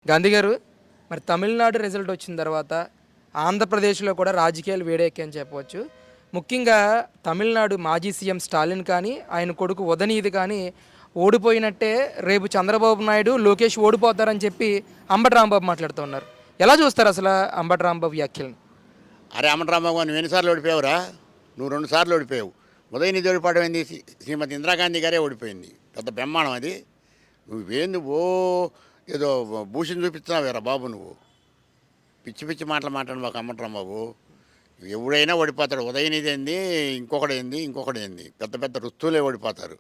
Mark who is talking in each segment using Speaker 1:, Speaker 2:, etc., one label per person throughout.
Speaker 1: గాంధీ గారు, మరి తమిళనాడు రిజల్ట్ వచ్చిన తర్వాత ఆంధ్రప్రదేశ్లో కూడా రాజకీయాలు వేడెక్కాయని చెప్పవచ్చు. ముఖ్యంగా తమిళనాడు మాజీ సీఎం స్టాలిన్ కానీ, ఆయన కొడుకు ఉదయనిధి కానీ ఓడిపోయినట్టే రేపు చంద్రబాబు నాయుడు, లోకేష్ ఓడిపోతారని చెప్పి అంబటి రాంబాబు మాట్లాడుతూ ఉన్నారు. ఎలా చూస్తారు అసలు అంబటి రాంబాబు వ్యాఖ్యలను?
Speaker 2: అరే అమ్మటి రాంబాబు, నువ్వు ఎన్నిసార్లు ఓడిపోయావురా? నువ్వు 2 సార్లు ఓడిపోయావు. ఉదయనిధి ఓడిపోవడం ఏంది? శ్రీమతి ఇందిరాగాంధీ గారే ఓడిపోయింది. పెద్ద బ్రహ్మాండం అది. నువ్వేంది ఏదో భూషణ్ చూపిస్తున్నావేరా బాబు. నువ్వు పిచ్చి పిచ్చి మాటలు మాట్లాడు మాకు అమ్మటి రాంబాబు. ఎవడైనా ఓడిపోతాడు. ఉదయనిధి ఏంది, ఇంకొకటి ఏంది, పెద్ద పెద్ద రుస్తువులే ఓడిపోతారు.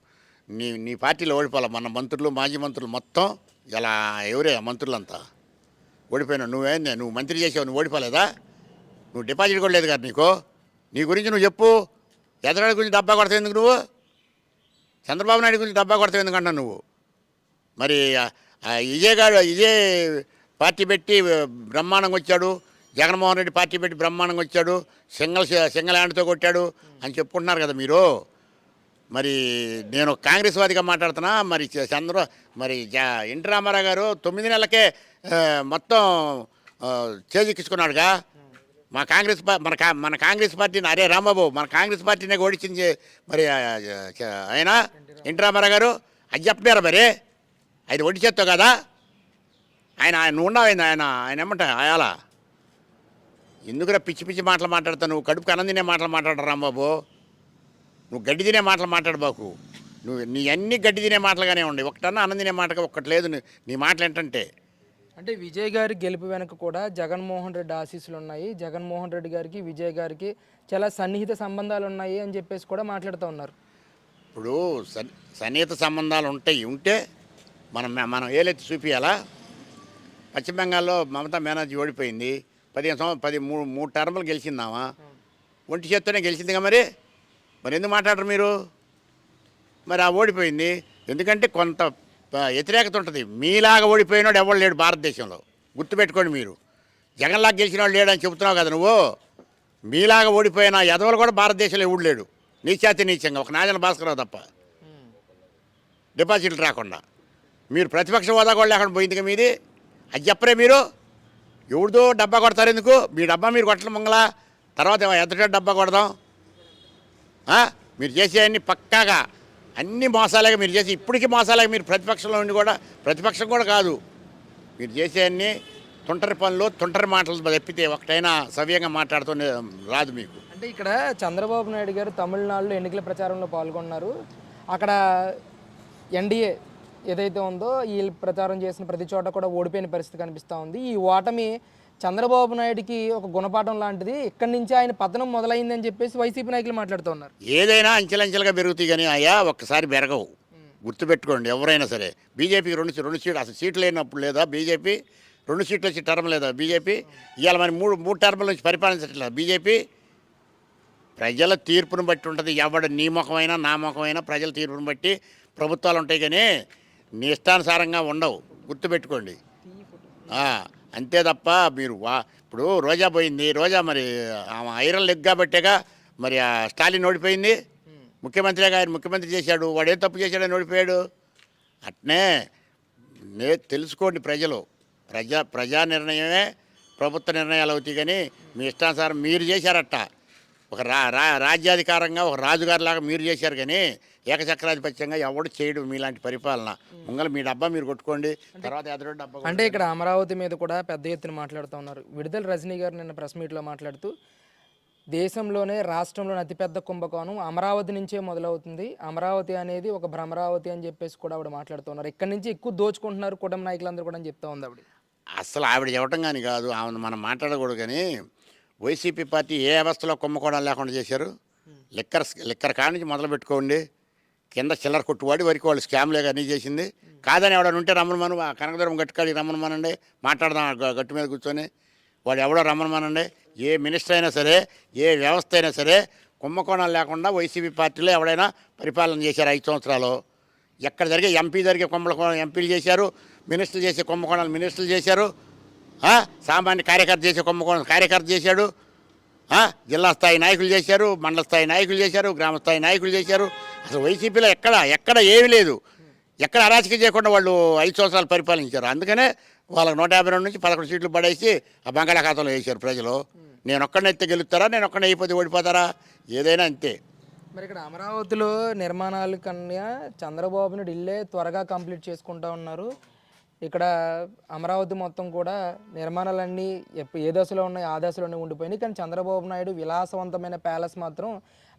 Speaker 2: నీ పార్టీలో ఓడిపోవాలి. మన మంత్రులు, మాజీ మంత్రులు మొత్తం ఇలా ఎవరే మంత్రులంతా ఓడిపోయినావు. నువ్వేంది, నువ్వు మంత్రి చేసావు, నువ్వు ఓడిపోలేదా? నువ్వు డిపాజిట్ కూడా లేదు కదా నీకు. నీ గురించి నువ్వు చెప్పు. ఎదరాడి గురించి డబ్బా కొడతావు ఎందుకు నువ్వు? చంద్రబాబు నాయుడు గురించి డబ్బా కొడతావు ఎందుకంటా నువ్వు? మరి ఇదే పార్టీ పెట్టి బ్రహ్మాండంగా వచ్చాడు. జగన్మోహన్ రెడ్డి పార్టీ పెట్టి బ్రహ్మాండంగా వచ్చాడు. సింగల్ హ్యాండ్తో కొట్టాడు అని చెప్పుకుంటున్నారు కదా మీరు. మరి నేను కాంగ్రెస్ వాదిగా మాట్లాడుతున్నా. మరి ఎన్టీ రామారావు గారు 9 నెలలకే మొత్తం చేజిక్కించుకున్నాడుగా. మన కాంగ్రెస్ పార్టీని, అరే రాంబాబు, మన కాంగ్రెస్ పార్టీనే ఓడించింది మరి ఆయన ఎన్టీ రామారావు గారు. అది చెప్పారా మరి? ఆయన ఒడి చేత్తో కదా నువ్వు ఉండవు. ఆయన ఏమంటా అయాలా ఎందుకురా పిచ్చి పిచ్చి మాటలు మాట్లాడతావు? నువ్వు కడుపుకి అన్నం తినే మాటలు మాట్లాడరు రాంబాబు. నువ్వు గడ్డి తినే మాటలు మాట్లాడబాకు. నీ అన్ని గడ్డి తినే మాటలుగానే ఉండి, ఒకటన్నా అన్నం తినే మాటగా ఒక్కటి లేదు నీ మాటలు ఏంటంటే.
Speaker 1: అంటే విజయ్ గారి గెలుపు వెనక కూడా జగన్మోహన్ రెడ్డి ఆశీస్సులు ఉన్నాయి, జగన్మోహన్ రెడ్డి గారికి విజయ్ గారికి చాలా సన్నిహిత సంబంధాలు ఉన్నాయి అని చెప్పేసి కూడా మాట్లాడుతూ ఉన్నారు.
Speaker 2: ఇప్పుడు సన్నిహిత సంబంధాలు ఉంటే మనం ఏలెత్తి చూపించాలా? పశ్చిమ బెంగాల్లో మమతా బెనర్జీ ఓడిపోయింది. 3 టర్ములు గెలిచిందామా? ఒంటి చేత్తోనే గెలిచిందిగా. మరి ఎందుకు మాట్లాడరు మీరు? మరి ఓడిపోయింది ఎందుకంటే కొంత వ్యతిరేకత ఉంటుంది. మీలాగా ఓడిపోయినాడు ఎవడు లేడు భారతదేశంలో. గుర్తుపెట్టుకోండి. మీరు జగన్లాగా గెలిచిన వాడు లేడని చెబుతున్నావు కదా నువ్వు. మీలాగా ఓడిపోయిన ఎదవలు కూడా భారతదేశంలో ఎవడు లేడు. నీచంగా ఒక నాజన భాస్కరరావు తప్ప డిపాజిట్లు రాకుండా. మీరు ప్రతిపక్ష హోదా కూడా లేకుండా పోయిందిగా మీది. అది చెప్పరే మీరు. ఎవరిదో డబ్బా కొడతారు ఎందుకు? మీ డబ్బా మీరు కొట్టడం మంగళ. తర్వాత ఎదుట డబ్బా కొడదాం. మీరు చేసేవన్నీ పక్కాగా అన్ని మోసాలేగా మీరు చేసి, ఇప్పటికీ మోసాలేగా. మీరు ప్రతిపక్షంలో ఉండి కూడా, ప్రతిపక్షం కూడా కాదు, మీరు చేసేవన్నీ తుంటరి పనులు, తుంటరి మాటలు తప్పితే ఒకటైనా సవ్యంగా మాట్లాడుతూనే రాదు మీకు.
Speaker 1: అంటే ఇక్కడ చంద్రబాబు నాయుడు గారు తమిళనాడులో ఎన్నికల ప్రచారంలో పాల్గొన్నారు. అక్కడ ఎన్డీఏ ఏదైతే ఉందో వీళ్ళు ప్రచారం చేసిన ప్రతి చోట కూడా ఓడిపోయిన పరిస్థితి కనిపిస్తూ ఉంది. ఈ ఓటమి చంద్రబాబు నాయుడికి ఒక గుణపాఠం లాంటిది. ఇక్కడి నుంచి ఆయన పతనం మొదలైందని చెప్పేసి వైసీపీ నాయకులు మాట్లాడుతూ ఉన్నారు.
Speaker 2: ఏదైనా అంచెలంచెలుగా పెరుగుతాయి కానీ ఒక్కసారి పెరగవు. గుర్తుపెట్టుకోండి. ఎవరైనా సరే. బీజేపీకి 2 సీట్లు, అసలు సీట్లు లేనప్పుడు లేదా బీజేపీ? 2 సీట్లు వచ్చి టర్మ్ లేదా బీజేపీ? ఇవాళ మరి 3 టర్ముల నుంచి పరిపాలించట్లేదు బీజేపీ. ప్రజల తీర్పును బట్టి ఉంటుంది. ఎవడు నీ ముఖమైనా నా ముఖమైనా ప్రజల తీర్పును బట్టి ప్రభుత్వాలు ఉంటాయి కానీ నీ ఇష్టానుసారంగా ఉండవు. గుర్తుపెట్టుకోండి. అంతే తప్ప మీరు ఇప్పుడు రోజా పోయింది. రోజా మరి ఆమె ఐరన్ లెగ్ కాబట్టేగా మరి స్టాలిన్ ఓడిపోయింది. ముఖ్యమంత్రిగా ఆయన ముఖ్యమంత్రి చేశాడు. వాడు ఏం తప్పు చేశాడని ఓడిపోయాడు. అట్నే తెలుసుకోండి. ప్రజా నిర్ణయమే ప్రభుత్వ నిర్ణయాలు అవుతాయి కానీ మీ ఇష్టానుసారం మీరు చేశారట. ఒక రాజ్యాధికారంగా ఒక రాజుగారిలాగా మీరు చేశారు కానీ ఏకచక్రాధిపత్యంగా ఎవడు చేయడు మీలాంటి పరిపాలన. మీ డబ్బా మీరు కొట్టుకోండి. తర్వాత ఎదురు డబ్బా.
Speaker 1: అంటే ఇక్కడ అమరావతి మీద కూడా పెద్ద ఎత్తున మాట్లాడుతూ ఉన్నారు. విడుదల రజనీ గారు నిన్న ప్రెస్ మీట్లో మాట్లాడుతూ దేశంలోనే రాష్ట్రంలోనే అతిపెద్ద కుంభకోణం అమరావతి నుంచే మొదలవుతుంది, అమరావతి అనేది ఒక భ్రమరావతి అని చెప్పేసి కూడా ఆవిడ మాట్లాడుతున్నారు. ఇక్కడి నుంచి ఎక్కువ దోచుకుంటున్నారు కుటుంబ నాయకులందరూ కూడా అని చెప్తా ఉంది ఆవిడ.
Speaker 2: అసలు ఆవిడ చెప్పడం కానీ కాదు, ఆమె మనం మాట్లాడకూడదు. కానీ వైసీపీ పార్టీ ఏ వ్యవస్థలో కుంభకోణాలు లేకుండా చేశారు? లిక్కర్ కాడ నుంచి మొదలు పెట్టుకోండి. కింద చిల్లర కొట్టువాడి వరకు వాళ్ళు స్కామ్లే కానీ చేసింది. కాదని ఎవడని ఉంటే రమ్మను, కనకదురం గట్టుకాడికి రమ్మనమానండి, మాట్లాడదాం గట్టు మీద కూర్చొని. వాడు ఎవడో రమ్మనమానండి. ఏ మినిస్టర్ అయినా సరే, ఏ వ్యవస్థ అయినా సరే కుంభకోణాలు లేకుండా వైసీపీ పార్టీలో ఎవడైనా పరిపాలన చేశారు 5 సంవత్సరాలు. ఎక్కడ జరిగే ఎంపీ జరిగే కుంభకోణం ఎంపీలు చేశారు, మినిస్టర్లు చేసే కుంభకోణాలు మినిస్టర్లు చేశారు, సామాన్య కార్యకర్త చేసే కుంభకోణం కార్యకర్త చేశాడు, జిల్లా స్థాయి నాయకులు చేశారు, మండల స్థాయి నాయకులు చేశారు, గ్రామ స్థాయి నాయకులు చేశారు. అసలు వైసీపీలో ఎక్కడ ఏమీ లేదు. ఎక్కడ అరాచకం చేయకుండా వాళ్ళు 5 సంవత్సరాలు పరిపాలించారు. అందుకనే వాళ్ళకి 152 నుంచి 11 సీట్లు పడేసి ఆ బంగాళాఖాతంలో వేశారు ప్రజలు. నేను ఒక్కడినైతే గెలుస్తారా, నేను ఒక్కడిని అయిపోతే ఓడిపోతారా? ఏదైనా అంతే.
Speaker 1: మరి ఇక్కడ అమరావతిలో నిర్మాణాల కన్నా చంద్రబాబు నాయుడు ఇల్లే త్వరగా కంప్లీట్ చేసుకుంటా ఉన్నారు. ఇక్కడ అమరావతి మొత్తం కూడా నిర్మాణాలన్నీ ఏ దశలో ఉన్నాయి ఆ దశలోనే ఉండిపోయినాయి. కానీ చంద్రబాబు నాయుడు విలాసవంతమైన ప్యాలెస్ మాత్రం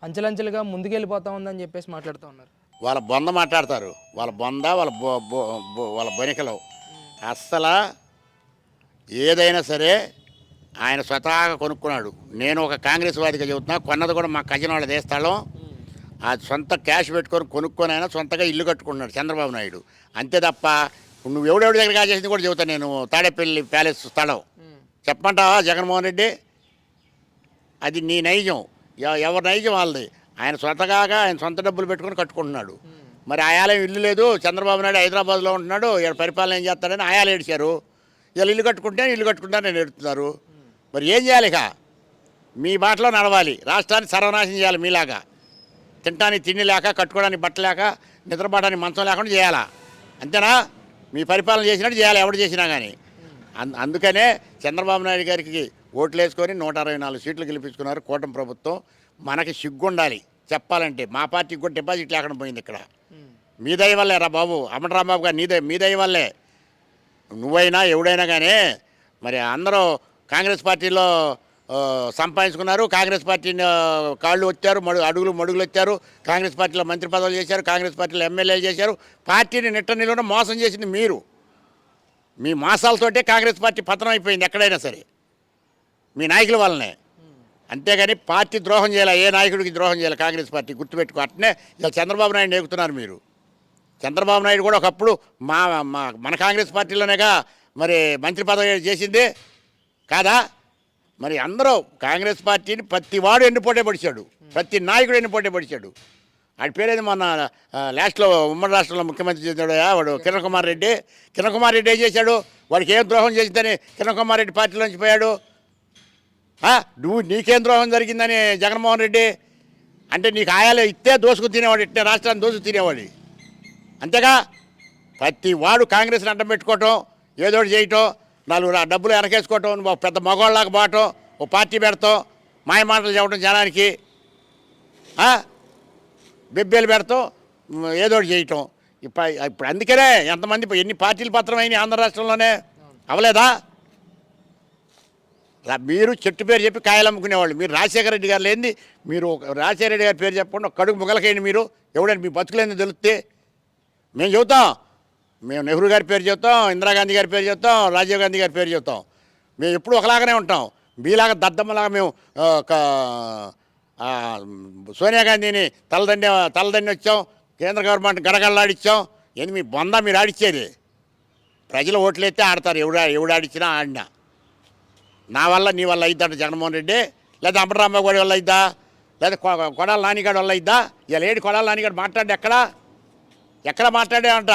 Speaker 1: అంచెలంచెలుగా ముందుకెళ్ళిపోతా ఉందని చెప్పేసి మాట్లాడుతూ ఉన్నారు.
Speaker 2: వాళ్ళ బొంద మాట్లాడతారు, వాళ్ళ బొంద, వాళ్ళ బొనికలు. అస్సలు ఏదైనా సరే ఆయన స్వతహాగా కొనుక్కున్నాడు. నేను ఒక కాంగ్రెస్ వాదిగా చెబుతున్నా, కొన్నది కూడా మా కజిన్ వాళ్ళ దేశస్థలం. ఆ సొంత క్యాష్ పెట్టుకొని కొనుక్కొని ఆయన సొంతగా ఇల్లు కట్టుకున్నాడు చంద్రబాబు నాయుడు. అంతే తప్ప నువ్వు ఎవడెవడి దగ్గర కాజేసింది కూడా చెబుతాను నేను. తాడేపల్లి ప్యాలెస్ స్థలం చెప్పమంటావా జగన్మోహన్ రెడ్డి? అది నీ నైజం, ఎవరి నైజం వాళ్ళది. ఆయన స్వతహాగా ఆయన సొంత డబ్బులు పెట్టుకొని కట్టుకుంటున్నాడు. మరి ఆయాలయం ఇల్లు లేదు. చంద్రబాబు నాయుడు హైదరాబాద్లో ఉంటున్నాడు, ఇక్కడ పరిపాలన ఏం చేస్తాడని ఆయాలు ఏడిచారు. వీళ్ళు ఇల్లు కట్టుకుంటాను నేను ఎడుతున్నారు. మరి ఏం చేయాలి? ఇక మీ బాటలో నడవాలి. రాష్ట్రాన్ని సర్వనాశనం చేయాలి. మీలాగా తినడానికి తిండి లేక, కట్టుకోవడానికి బట్ట లేక, నిద్రపోవడానికి మంచం లేకుండా చేయాలా? అంతేనా? మీ పరిపాలన చేసినట్టు చేయాలి ఎవడు చేసినా కానీ. అందుకనే చంద్రబాబు నాయుడు గారికి ఓట్లు వేసుకొని 164 సీట్లు గెలిపించుకున్నారు కూటమి ప్రభుత్వం. మనకి సిగ్గుండాలి చెప్పాలంటే. మా పార్టీకి కూడా డిపాజిట్ లేకుండా పోయింది ఇక్కడ. మీ దయ వల్లే రా బాబు, అమర్ రాంబాబు గారు మీ దయ వల్లే. నువ్వైనా ఎవడైనా కానీ మరి అందరూ కాంగ్రెస్ పార్టీలో సంపాదించుకున్నారు. కాంగ్రెస్ పార్టీని కాళ్ళు వచ్చారు, మడుగులు వచ్చారు. కాంగ్రెస్ పార్టీలో మంత్రి పదవులు చేశారు, కాంగ్రెస్ పార్టీలో ఎమ్మెల్యేలు చేశారు. పార్టీని నిట్టనిలోనే మోసం చేసింది మీరు. మీ మోసాలతోటే కాంగ్రెస్ పార్టీ పతనం అయిపోయింది ఎక్కడైనా సరే, మీ నాయకుల వల్లనే. అంతేగాని పార్టీ ద్రోహం చేయాలి, ఏ నాయకుడికి ద్రోహం చేయాలి కాంగ్రెస్ పార్టీ. గుర్తుపెట్టుకో. అట్నే ఇలా చంద్రబాబు నాయుడు ఎక్కుతున్నారు మీరు. చంద్రబాబు నాయుడు కూడా ఒకప్పుడు మన కాంగ్రెస్ పార్టీలోనేగా మరి మంత్రి పదవి చేసింది కాదా? మరి అందరూ కాంగ్రెస్ పార్టీని ప్రతి వాడు ఎన్నిపోటే పడిచాడు, ప్రతి నాయకుడు ఎన్నిపోటే పడిచాడు. వాడి పేరేది మొన్న లాస్ట్లో ఉమ్మడి రాష్ట్రంలో ముఖ్యమంత్రి చేశాడు వాడు కిరణ్ కుమార్ రెడ్డి. కిరణ్ కుమార్ రెడ్డి ఏం చేశాడు? వాడికి ఏం ద్రోహం చేసిందని కిరణ్ కుమార్ రెడ్డి పార్టీలోంచి పోయాడు. నీకేం ద్రోహం జరిగిందని జగన్మోహన్ రెడ్డి అంటే నీకు ఆయాలు ఇస్తే దోసుకు తినేవాడు, ఇట్టే రాష్ట్రాన్ని దోసుకు తినేవాడు. అంతేగా ప్రతి వాడు కాంగ్రెస్ని అడ్డం పెట్టుకోవటం, ఏదోటి చేయటం, 4 డబ్బులు వెనకేసుకోవటం, పెద్ద మగవాళ్ళలాగా పోవటం, ఓ పార్టీ పెడతాం, మాయ మాటలు చెప్పడం జనానికి, బెబ్బేలు పెడతాం, ఏదోటి చేయటం. ఇప్పుడు అందుకనే ఎంతమంది ఎన్ని పార్టీలు పత్రమైనాయి ఆంధ్ర రాష్ట్రంలోనే అవలేదా? మీరు చెట్టు పేరు చెప్పి కాయలు అమ్ముకునేవాళ్ళు. మీరు రాజశేఖర రెడ్డి గారు లేనిది, మీరు రాజశేఖర రెడ్డి గారి పేరు చెప్పండి, ఒక కడుగు ముగలకేయండి మీరు. ఎవడండి మీ బతుకులేని తెలిస్తే మేము చెబుతాం. మేము నెహ్రూ గారి పేరు చెబుతాం, ఇందిరాగాంధీ గారి పేరు చెబుతాం, రాజీవ్ గాంధీ గారి పేరు చెబుతాం. మేము ఎప్పుడు ఒకలాగానే ఉంటాం. మీలాగా దద్దమ్మలాగా మేము సోనియా గాంధీని తలదండి వచ్చాం, కేంద్ర గవర్నమెంట్ గడగడలాడిచ్చాం. ఏంది మీ బొంద మీరు ఆడిచ్చేది? ప్రజలు ఓట్లు ఎత్తే ఆడతారు, ఎవడు ఆడిచ్చినా ఆడినా. నా వల్ల నీ వల్ల అయిద్దంట జగన్మోహన్ రెడ్డి, లేదా అంబటరాంబాబు గారి వల్ల అయిద్దా, లేదా కొడాల నానిగాడి వల్ల అయిద్దా? ఇలా ఏడు కొడాల నానిగాడు మాట్లాడి ఎక్కడ మాట్లాడేమంట?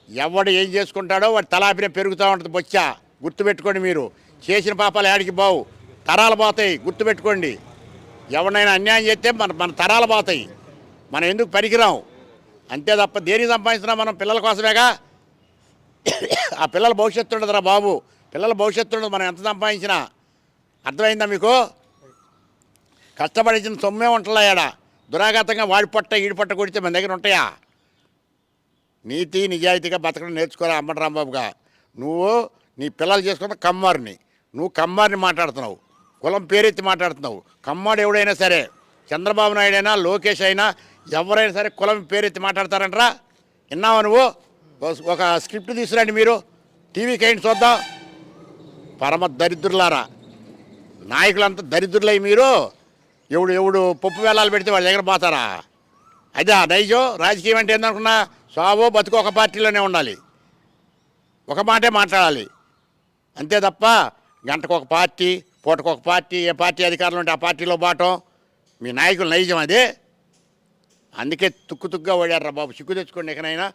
Speaker 2: ఎవడు ఏం చేసుకుంటాడో వాడు తలాపిన పెరుగుతూ ఉంటుంది బొచ్చా. గుర్తుపెట్టుకోండి. మీరు చేసిన పాపాలు ఏడికి బావు, తరాలు పోతాయి. గుర్తుపెట్టుకోండి. ఎవరినైనా అన్యాయం చేస్తే మన తరాలు పోతాయి. మనం ఎందుకు పనికిరాం. అంతే తప్ప దేనికి సంపాదించినా మనం పిల్లల కోసమేగా. ఆ పిల్లల భవిష్యత్తు ఉండదురా బాబు, పిల్లల భవిష్యత్తు ఉండదు మనం ఎంత సంపాదించినా. అర్థమైందా మీకు? కష్టపడించిన సొమ్మే ఉంటలేడా? దురాఘాతంగా వాడి పొట్ట ఈడి పొట్ట కొడితే మన దగ్గర ఉంటాయా? నీతి నిజాయితీగా బతకడం నేర్చుకోరా అంబటి రాంబాబుగా. నువ్వు నీ పిల్లలు చేసుకున్న కమ్మారిని, నువ్వు కమ్మారిని మాట్లాడుతున్నావు, కులం పేరెత్తి మాట్లాడుతున్నావు. కమ్మాడు ఎవడైనా సరే, చంద్రబాబు నాయుడు అయినా లోకేష్ అయినా ఎవరైనా సరే కులం పేరెత్తి మాట్లాడతారంటరా? విన్నావా నువ్వు? ఒక స్క్రిప్ట్ తీసుకురండి మీరు, టీవీకి ఏంటి చూద్దాం. పరమ దరిద్రులారా, నాయకులంతా దరిద్రులై మీరు. ఎవడు పప్పు వేలాలు పెడితే వాళ్ళ దగ్గర పోతారా? అదే నైజం. రాజకీయం అంటే ఏందనుకున్నా, సావో బతుకు ఒక పార్టీలోనే ఉండాలి, ఒక మాటే మాట్లాడాలి. అంతే తప్ప గంటకు ఒక పార్టీ, పూటకు ఒక పార్టీ, ఏ పార్టీ అధికారంలో ఉంటే ఆ పార్టీలో పోవటం మీ నాయకులు నైజం అదే. అందుకే తుక్కుగా ఓడారు రా బాబు. సిగ్గు తెచ్చుకోండి ఎక్కడైనా.